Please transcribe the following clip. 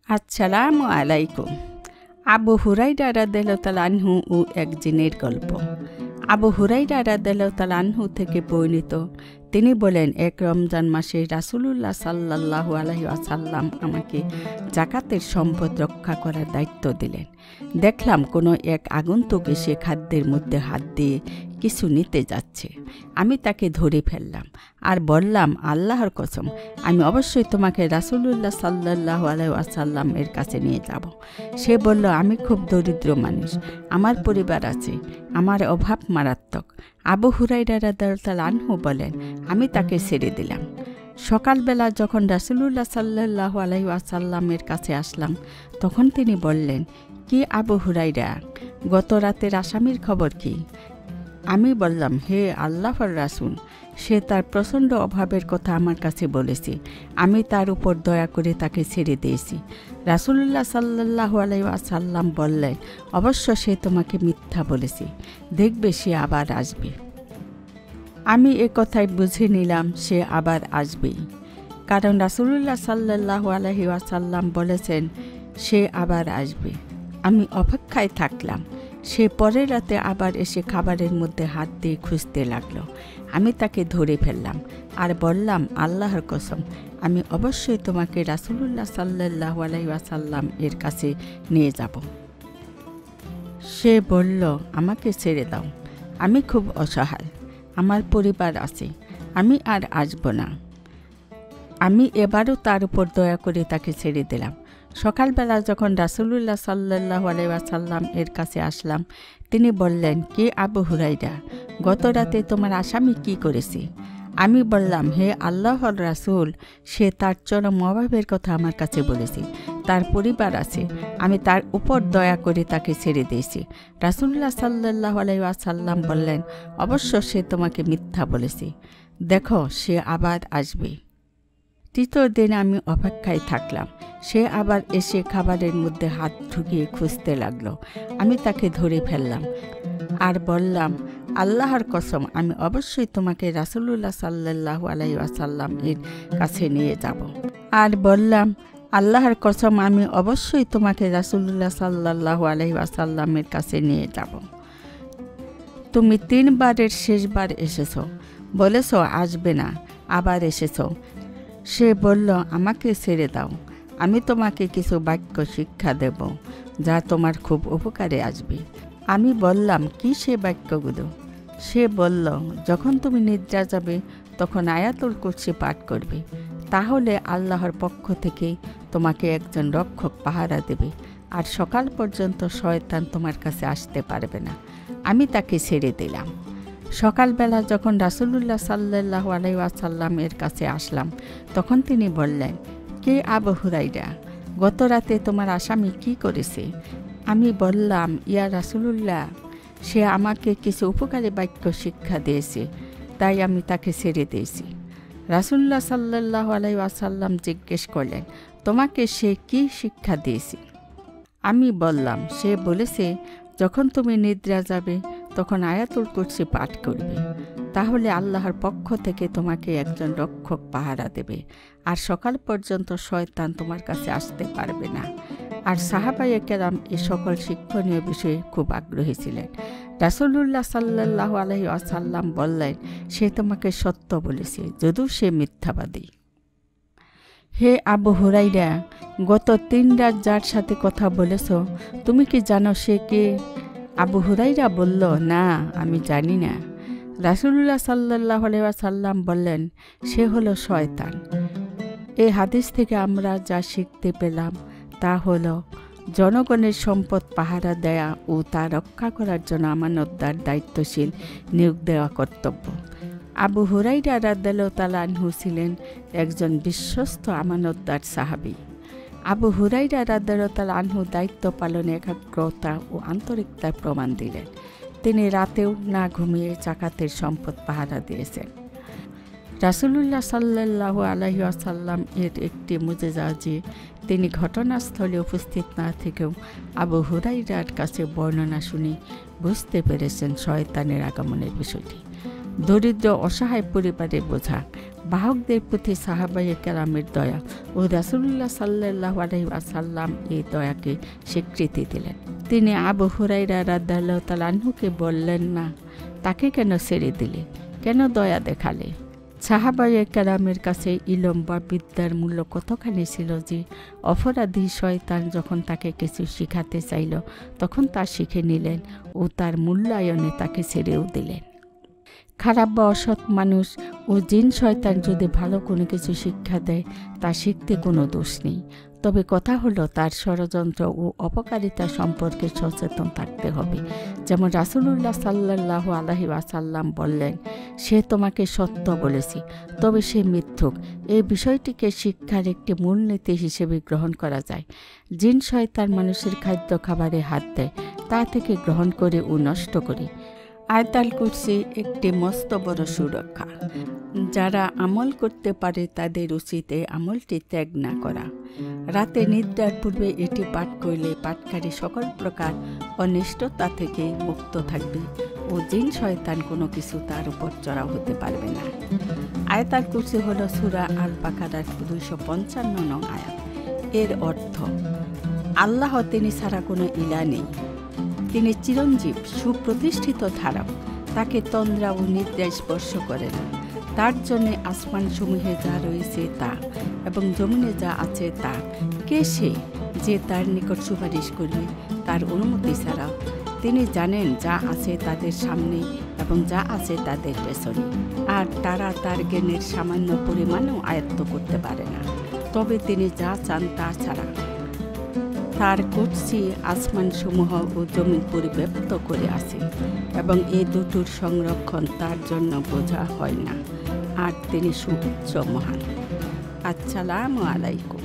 আসসালামু আলাইকুম। আবু হুরাইরা রাদিয়াল্লাহু তাআলা আনহু ও এক জিনের গল্প। আবু হুরাইরা রাদিয়াল্লাহু তাআলা আনহু থেকে বর্ণিত, তিনি বলেন, এক রমজান মাসে রাসূলুল্লাহ সাল্লাল্লাহু আলাইহি ওয়াসাল্লাম আমাকে যাকাতের সম্পদ রক্ষা করার দায়িত্ব দিলেন। দেখলাম কোনো এক আগন্তুক এসে খাদ্যের মধ্যে হাত দিয়ে কিছু নিতে যাচ্ছে। আমি তাকে ধরে ফেললাম আর বললাম, আল্লাহর কসম, আমি অবশ্যই তোমাকে রাসূলুল্লাহ সাল্লাল্লাহু আলাইহি ওয়াসাল্লাম এর কাছে নিয়ে যাব। সে বলল, আমি খুব দরিদ্র মানুষ, আমার পরিবার আছে, আমার অভাব মারাত্মক। আবু হুরাইরা রাদিয়াল্লাহু তাআলা আনহু বলেন, আমি তাকে ছেড়ে দিলাম। সকালবেলা যখন রাসূলুল্লাহ সাল্লাল্লাহু আলাইহি ওয়াসাল্লামের কাছে আসলাম, তখন তিনি বললেন, কি আবু হুরাইরা, গত রাতের আসামির খবর কি? আমি বললাম, হে আল্লাহর রাসূল, সে তার প্রচণ্ড অভাবের কথা আমার কাছে বলেছে। আমি তার উপর দয়া করে তাকে ছেড়ে দিয়েছি। রাসূলুল্লাহ সাল্লাল্লাহু আলাইহি ওয়াসাল্লাম বললেন, অবশ্য সে তোমাকে মিথ্যা বলেছে, দেখবে সে আবার আসবে। আমি এ কথাই বুঝে নিলাম সে আবার আসবেই, কারণ রাসূলুল্লাহ সাল্লাল্লাহু আলাইহি ওয়াসাল্লাম বলেছেন সে আবার আসবে। আমি অপেক্ষায় থাকলাম। সে পরের রাতে আবার এসে খাবারের মধ্যে হাত দিয়ে খুঁজতে লাগলো। আমি তাকে ধরে ফেললাম আর বললাম, আল্লাহর কসম, আমি অবশ্যই তোমাকে রাসূলুল্লাহ সাল্লাল্লাহু আলাইহি ওয়াসাল্লাম এর কাছে নিয়ে যাব। সে বলল, আমাকে ছেড়ে দাও, আমি খুব অসহায়, আমার পরিবার আছে, আমি আর আসব না। আমি এবারও তার উপর দয়া করে তাকে ছেড়ে দিলাম। সকালবেলা যখন রাসূলুল্লাহ সাল্লাল্লাহু আলাইহি ওয়াসাল্লাম এর কাছে আসলাম, তিনি বললেন, কে আবু হুরাইরা, গত রাতে তোমার আসামি কি করেছে? আমি বললাম, হে আল্লাহর রাসূল, সে তার চরম অভাবের কথা আমার কাছে বলেছে, তার পরিবার আছে, আমি তার উপর দয়া করে তাকে ছেড়ে দিয়েছি। রাসূলুল্লাহ সাল্লাল্লাহু আলাইহি ওয়াসাল্লাম বললেন, অবশ্য সে তোমাকে মিথ্যা বলেছে, দেখো সে আবার আসবে। তৃতীয় দিন আমি অপেক্ষায় থাকলাম। সে আবার এসে খাবারের মধ্যে হাত ঢুকিয়ে খুঁজতে লাগলো। আমি তাকে ধরে ফেললাম আর বললাম, আল্লাহর কসম, আমি অবশ্যই তোমাকে রাসূলুল্লাহ সাল্লাল্লাহু আলাইহি ওয়াসাল্লাম এর কাছে নিয়ে যাব। আর বললাম, আল্লাহর কসম, আমি অবশ্যই তোমাকে রাসূলুল্লাহ সাল্লাল্লাহু আলাইহি ওয়াসাল্লামের কাছে নিয়ে যাব। তুমি 3 বারের শেষবার এসেছো, বলেছ আসবে না, আবার এসেছো। সে বলল, আমাকে ছেড়ে দাও, আমি তোমাকে কিছু বাক্য শিক্ষা দেব যা তোমার খুব উপকারে আসবে। আমি বললাম, কি সে বাক্যগুলো? সে বলল, যখন তুমি নিদ্রা যাবে তখন আয়াতুল কুরসি পাঠ করবে, তাহলে আল্লাহর পক্ষ থেকে তোমাকে একজন রক্ষক পাহারা দেবে, আর সকাল পর্যন্ত শয়তান তোমার কাছে আসতে পারবে না। আমি তাকে ছেড়ে দিলাম। সকালবেলা যখন রাসূলুল্লাহ সাল্লাল্লাহু আলাইহি ওয়াসাল্লাম এর কাছে আসলাম, তখন তিনি বললেন, কে আবু হুরাইরা, গত রাতে তোমার আসামি কি করেছে? আমি বললাম, ইয়া রাসূলুল্লাহ, সে আমাকে কিছু উপকারী বাক্য শিক্ষা দিয়েছে, তাই আমি তাকে ছেড়ে দিয়েছি। রাসূলুল্লাহ সাল্লাল্লাহু আলাইহি ওয়াসাল্লাম জিজ্ঞেস করলেন, তোমাকে সে কি শিক্ষা দিয়েছে? আমি বললাম, সে বলেছে, যখন তুমি নিদ্রা যাবে তখন আয়াতুল কুরসি পাঠ করবে, তাহলে আল্লাহর পক্ষ থেকে তোমাকে একজন রক্ষক পাহারা দেবে, আর সকাল পর্যন্ত শয়তান তোমার কাছে আসতে পারবে না। আর সাহাবায়ে কেরাম এ সকল শিক্ষণীয় বিষয়ে খুব আগ্রহী ছিলেন। রাসূলুল্লাহ সাল্লাল্লাহু আলাইহি ওয়াসাল্লাম বললেন, সে তোমাকে সত্য বলেছে, যদিও সে মিথ্যাবাদী। হে আবু হুরাইরা, গত 3 রাত যার সাথে কথা বলেছ, তুমি কি জানো সে কে? আবু হুরাইরা বলল, না, আমি জানি না। রাসূলুল্লাহ সাল্লাল্লাহু আলাইহি ওয়াসাল্লাম বললেন, সে হলো শয়তান। এই হাদিস থেকে আমরা যা শিখতে পেলাম তা হলো, জনগণের সম্পদ পাহারা দেয়া ও তা রক্ষা করার জন্য আমানতদার দায়িত্বশীল নিয়োগ দেওয়া কর্তব্য। আবু হুরাইরা রাদিয়াল্লাহু তাআলা আনহু ছিলেন একজন বিশ্বস্ত আমানতদার সাহাবী। আবু হুরাইরা রাদিয়াল্লাহু তাআলা আনহু দায়িত্ব পালনে একাগ্রতা ও আন্তরিকতার প্রমাণ দিলেন। তিনি রাতেও না ঘুমিয়ে যাকাতের সম্পদ পাহারা দিয়েছেন। রাসূলুল্লাহ সাল্লাল্লাহু আলাইহি ওয়াসাল্লাম এর একটি মুজিজা যে তিনি ঘটনাস্থলে উপস্থিত না থেকেও আবু হুরাইরার কাছে বর্ণনা শুনে বুঝতে পেরেছেন শয়তানের আগমনের বিষয়টি। দরিদ্র অসহায় পরিবারের বোঝা, বাহকদের প্রতি সাহাবায়ে কেরামের দয়া ও রাসূলুল্লাহ সাল্লাল্লাহু আলাইহি ওয়াসাল্লাম এই দয়াকে স্বীকৃতি দিলেন। তিনি আবু হুরায়রা রাদিয়াল্লাহু তাআলা আনহুকে বললেন না, তাকে কেন ছেড়ে দিলে, কেন দয়া দেখালে? সাহাবায়ে কেরামের কাছে ইলম বা বিদ্যার মূল্য কতখানি ছিল যে অপরাধী শয়তান যখন তাকে কিছু শিখাতে চাইল তখন তা শিখে নিলেন ও তার মূল্যায়নে তাকে ছেড়েও দিলেন। খারাপ বা অসৎ মানুষ ও জিন শয়তান যদি ভালো কোনো কিছু শিক্ষা দেয় তা শিখতে কোনো দোষ নেই, তবে কথা হলো তার ষড়যন্ত্র ও অপকারিতা সম্পর্কে সচেতন থাকতে হবে। যেমন রাসূলুল্লাহ সাল্লাল্লাহু আলাইহি ওয়াসাল্লাম বললেন, সে তোমাকে সত্য বলেছে তবে সে মিথ্যুক। এই বিষয়টিকে শিক্ষার একটি মূলনীতি হিসেবে গ্রহণ করা যায়। জিন শয়তান মানুষের খাদ্য খাবারে হাত দেয়, তা থেকে গ্রহণ করে ও নষ্ট করে। আয়াতুল কুরসি একটি মস্ত বড় সুরক্ষা। যারা আমল করতে পারে তাদের উচিত এই আমলটি ত্যাগ না করা। রাতে নিদ্রার পূর্বে এটি পাঠ করলে পাঠকারী সকল প্রকার অনিষ্টতা থেকে মুক্ত থাকবে ও জিন শয়তান কোনো কিছু তার উপর চড়াও হতে পারবে না। আয়াতুল কুরসি হল সূরা আল বাকারার 255 নং আয়াত। এর অর্থ, আল্লাহ তিনি ছাড়া কোনো ইলা নেই, তিনি চিরঞ্জীব, সুপ্রতিষ্ঠিত ধারক, তাকে তন্দ্রা ও নিদ্রা স্পর্শ করে না। তার জন্যে আসমান সমূহে যা রয়েছে তা এবং জমিনে যা আছে তা। কে সে যে তার নিকট সুপারিশ করবে তার অনুমতি ছাড়া? তিনি জানেন যা আছে তাদের সামনে এবং যা আছে তাদের পেছনে, আর তারা তার জ্ঞানের সামান্য পরিমাণও আয়ত্ত করতে পারে না। তবে তিনি যা চান তা ছাড়া তার কুরসি আসমানসমূহ ও জমিন পরিব্যাপ্ত করে আছে এবং এই দুটোর সংরক্ষণ তার জন্য বোঝা হয় না, আর তিনি সুউচ্চ মহান। আসসালামু আলাইকুম।